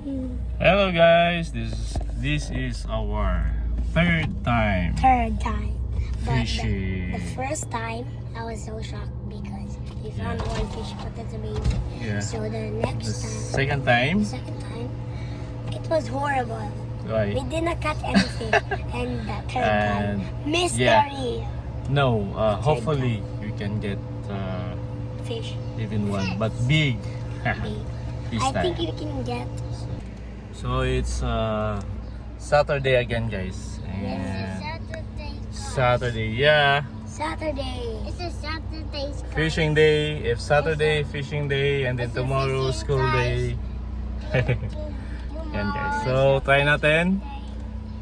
Hello guys, this is our third time Third time. But fishing. the first time, I was so shocked because we found one fish, but it's a baby. Yeah. So the The next time, second time, second time, it was horrible. why? We did not catch anything. And the third And, time, mystery No, hopefully we can get fish. even one, but big. Big. This I time. think you can get. So it's Saturday again, guys. And Saturday, yeah. Saturday. It's a Saturday's Fishing day. If Saturday, fishing day, and then It's a tomorrow, fishing school guys. day. Yan guys. So try natin.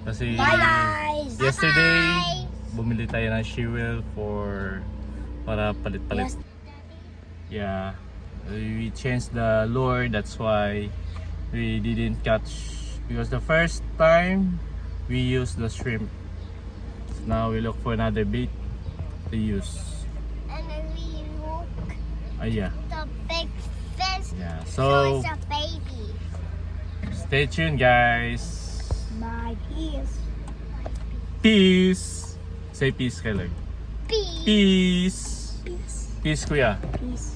Kasi Bye guys. yesterday, bumili tayo ng Shewell para palit-palit. Yes. Yeah. We changed the lure, that's why we didn't catch, because the first time we used the shrimp. So now we look for another bait to use. And then we hook Yeah. the big fish. Yeah. So So it's a baby. stay tuned guys. Bye. Peace. Peace. Say peace, Keller. Peace. Peace. Peace. Peace, kuya. Peace.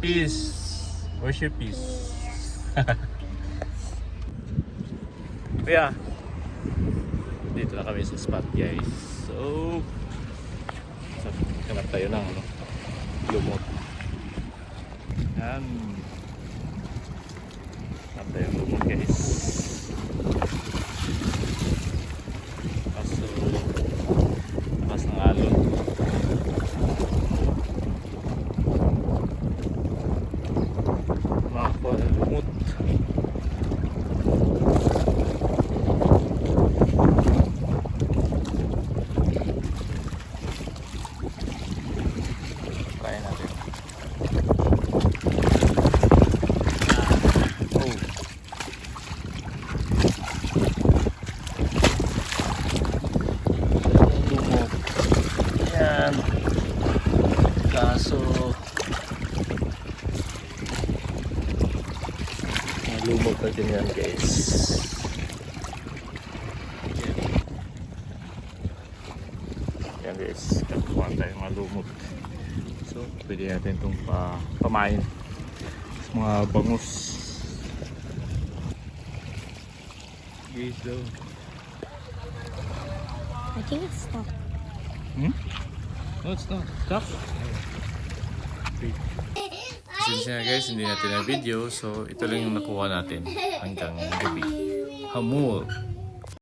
Peace. Where's your peace? Kuya. Dito na kami sa spot, guys. So, kanap tayo ng lumot. Yan. Kanap tayo ng lumot, guys. Kaso, lakas ng alon. Makakuha ng lumot. Try natin. Oh. Lumot. Yan. Kaso lumot na din yan guys. Yan guys, kakuha tayo mga lumot. So pwede natin itong pamain sa mga bangus guys. So I think it's stuck. no, it's not stop. Pasensya na guys, hindi natin na video. So ito lang yung nakuha natin hanggang gabi. Hamul.